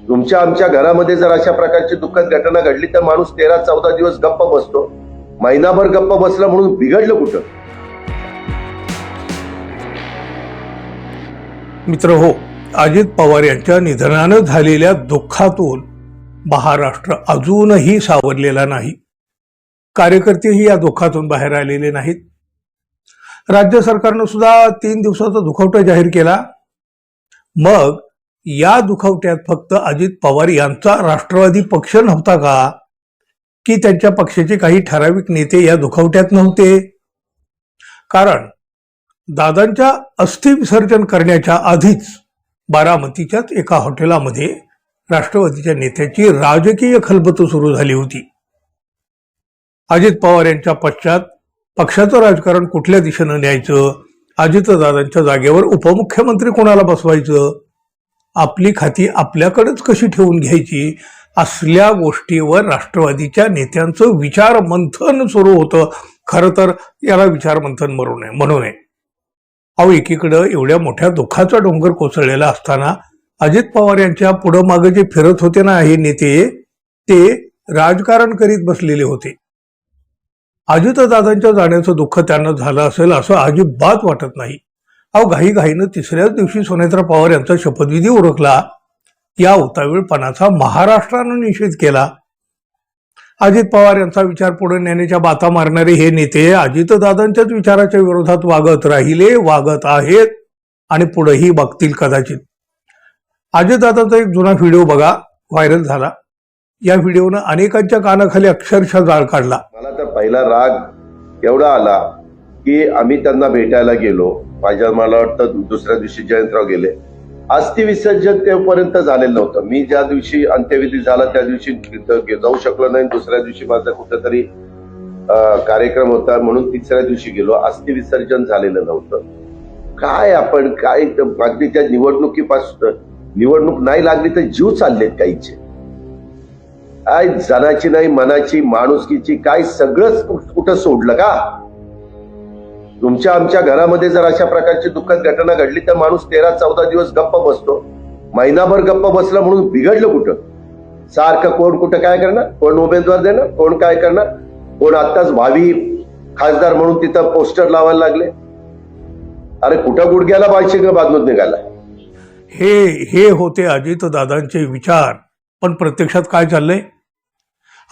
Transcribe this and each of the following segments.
तुमच्या आमच्या घरामध्ये जर अशा प्रकारची दुःखद घटना घडली तर माणूस 13-14 दिवस गप्प बसतो. महिनाभर गप्प बसला म्हणून बिघडलं कुठं? मित्र हो, अजित पवार यांच्या निधनानं झालेल्या दुःखातून महाराष्ट्र अजूनही सावरलेला नाही. कार्यकर्तेही या दुःखातून बाहेर आलेले नाहीत. राज्य सरकारनं सुद्धा 3 दिवसाचा दुखवटा जाहीर केला. मग या दुखवट्यात फक्त अजित पवार यांचा राष्ट्रवादी पक्ष नव्हता का, की त्यांच्या पक्षाचे काही ठराविक नेते या दुखवट्यात नव्हते? कारण दादांच्या अस्थि विसर्जन करण्याच्या आधीच बारामतीच्याच एका हॉटेलामध्ये राष्ट्रवादीच्या नेत्याची राजकीय खलबत सुरू झाली होती. अजित पवार यांच्या पश्चात पक्षाचं राजकारण कुठल्या दिशेनं न्यायचं, अजितदादांच्या जागेवर उपमुख्यमंत्री कोणाला बसवायचं, आपली खाती आपल्याकडेच कशी ठेवून घ्यायची, असल्या गोष्टीवर राष्ट्रवादीच्या नेत्यांचं विचार मंथन सुरू होतं. खरं तर याला विचार मंथन म्हणू नये. अहो, एकीकडं एवढ्या मोठ्या दुःखाचा डोंगर कोसळलेला असताना अजित पवार यांच्या पुढं मागे जे फिरत होते ना हे नेते, ते राजकारण करीत बसलेले होते. अजितदादांच्या जाण्याचं दुःख त्यांना झालं असेल असं अजिबात वाटत नाही. अहो, घाईघाईनं 3ऱ्याच दिवशी सुनेत्रा पवार यांचा शपथविधी उरकला. या उतावीळपणाचा महाराष्ट्रानं निषेध केला. अजित पवार यांचा विचार पुढे नेण्याच्या बाता मारणारे हे नेते अजितदादांच्याच विचाराच्या विरोधात वागत राहिले, वागत आहेत आणि पुढेही बघतील कदाचित. अजितदादांचा एक जुना व्हिडिओ बघा, व्हायरल झाला. या व्हिडिओनं अनेकांच्या कानाखाली अक्षरशः जाळ काढला. मला तर पहिला राग एवढा आला की आम्ही त्यांना भेटायला गेलो. मला वाटतं दुसऱ्या दिवशी जयंतराव गेले. अस्थि विसर्जन तेपर्यंत झालेलं नव्हतं. मी ज्या दिवशी अंत्यविधी झाला त्या दिवशी जाऊ शकलो नाही. दुसऱ्या दिवशी माझा कुठेतरी कार्यक्रम होता म्हणून 3ऱ्या दिवशी गेलो. अस्थि विसर्जन झालेलं नव्हतं. काय आपण काय अगदी त्या निवडणुकीपासून निवडणूक नाही लागली तर जीव चाललेत काहीचे. काय जनाची नाही मनाची माणुसकीची काय सगळंच कुठं सोडलं का? तुमच्या आमच्या घरामध्ये जर अशा प्रकारची दुःखद घटना घडली तर माणूस 13-14 दिवस गप्प बसतो. महिनाभर गप्प बसला म्हणून बिघडलं कुठं? सारखं कोण कुठं काय करणार, कोण उमेदवार देणार, कोण काय करणार, कोण आत्ताच भावी खासदार म्हणून तिथं पोस्टर लावायला लागले. अरे कुठं गुडघ्याला बायशिंग बांधून निघाला. हे होते अजितदादांचे विचार. पण प्रत्यक्षात काय चाललंय?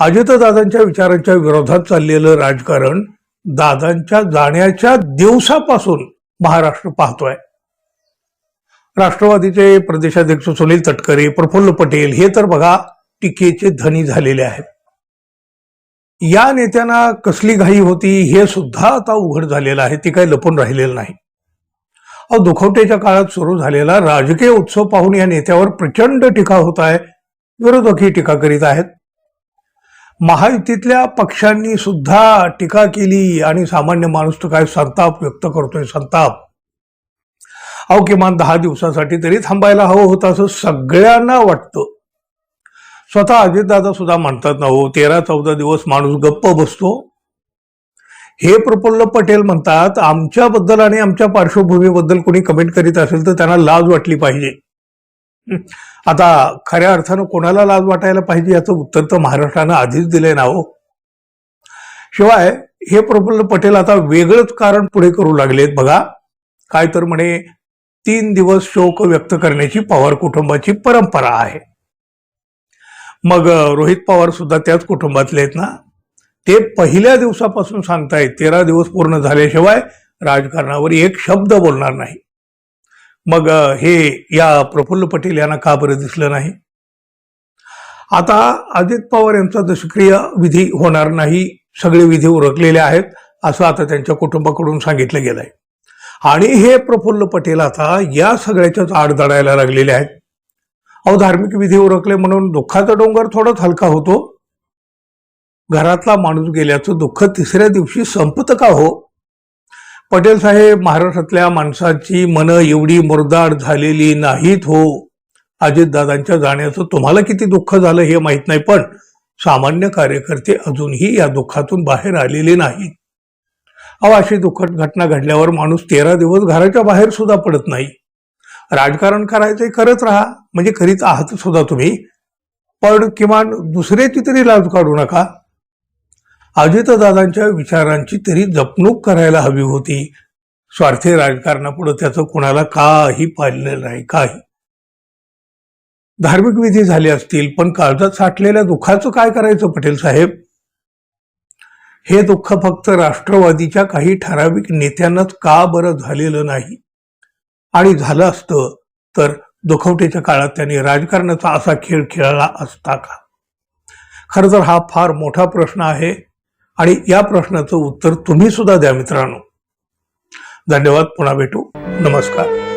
अजितदादांच्या विचारांच्या विरोधात चाललेलं राजकारण दादांच्या जाण्याच्या दिवसापासून महाराष्ट्र पाहतोय. राष्ट्रवादीचे प्रदेशाध्यक्ष सुनील तटकरे, प्रफुल्ल पटेल हे तर बघा टीकेचे धनी झालेले आहेत. या नेत्यांना कसली घाई होती हे सुद्धा आता उघड झालेलं आहे. ते काही लपून राहिलेलं नाही. दुखवट्याच्या काळात सुरू झालेला राजकीय उत्सव पाहून या नेत्यावर प्रचंड टीका होत आहे. विरोधकही टीका करीत आहेत. महायुतीतल्या पक्षांनी सुद्धा टीका केली आणि सामान्य माणूस तर काय संताप व्यक्त करतोय, संताप. किमान 10 दिवसासाठी तरी थांबायला हवं होतं असं सगळ्यांना वाटतं. स्वतः अजितदादा सुद्धा म्हणतात ना, 13-14 दिवस माणूस गप्प बसतो. हे प्रफुल्ल पटेल म्हणतात, आमच्याबद्दल आणि आमच्या पार्श्वभूमीबद्दल कोणी कमेंट करीत असेल तर त्यांना लाज वाटली पाहिजे. आता खऱ्या अर्थानं कोणाला लाज वाटायला पाहिजे याचं उत्तर तर महाराष्ट्रानं आधीच दिलंय ना हो. शिवाय हे प्रफुल्ल पटेल आता वेगळंच कारण पुढे करू लागलेत बघा. काय तर म्हणे 3 दिवस शोक व्यक्त करण्याची पवार कुटुंबाची परंपरा आहे. मग रोहित पवार सुद्धा त्याच कुटुंबातले आहेत ना. ते पहिल्या दिवसापासून सांगतायत 13 दिवस पूर्ण झाल्याशिवाय राजकारणावर एक शब्द बोलणार नाही. मग हे या प्रफुल्ल पटेल यांना का बरं दिसलं नाही? आता अजित पवार यांचा दशक्रिय विधी होणार नाही, सगळे विधी उरकलेले आहेत असं आता त्यांच्या कुटुंबाकडून सांगितलं गेलंय. आणि हे प्रफुल्ल पटेल आता या सगळ्याच्याच आड दडायला लागलेले आहेत. धार्मिक विधी उरकले म्हणून दुःखाचा डोंगर थोडाच हलका होतो. घरातला माणूस गेल्याचं दुःख 3ऱ्या दिवशी संपतं का हो? पटेल साहेब, महाराष्ट्रातल्या माणसाची मनं एवढी मुरदाड झालेली नाहीत हो. अजितदादांच्या जाण्याचं तुम्हाला किती दुःख झालं हे माहित नाही, पण सामान्य कार्यकर्ते अजूनही या दुःखातून बाहेर आलेले नाहीत. अशी दुःखद घटना घडल्यावर माणूस 13 दिवस घराच्या बाहेर सुद्धा पडत नाही. राजकारण करायचंय करत राहा, म्हणजे करीत आहात सुद्धा तुम्ही, पण किमान दुसऱ्याची तरी लाज काढू नका. अजितदादांच्या विचारांची तरी जपणूक करायला हवी होती. स्वार्थी राजकारणापुढे त्याचं कुणाला काही पाहिलेलं नाही, काही. धार्मिक विधी झाले असतील, पण काळजात साठलेल्या दुःखाचं काय करायचं पटेल साहेब? हे दुःख फक्त राष्ट्रवादीच्या काही ठराविक नेत्यांनाच का बरं झालेलं नाही? आणि झालं असतं तर दुखवटेच्या काळात त्यांनी राजकारणाचा असा खेळ खेळला असता का? खरं तर हा फार मोठा प्रश्न आहे आणि या प्रश्नाचं उत्तर तुम्ही सुद्धा द्या मित्रांनो. धन्यवाद. पुन्हा भेटू. नमस्कार.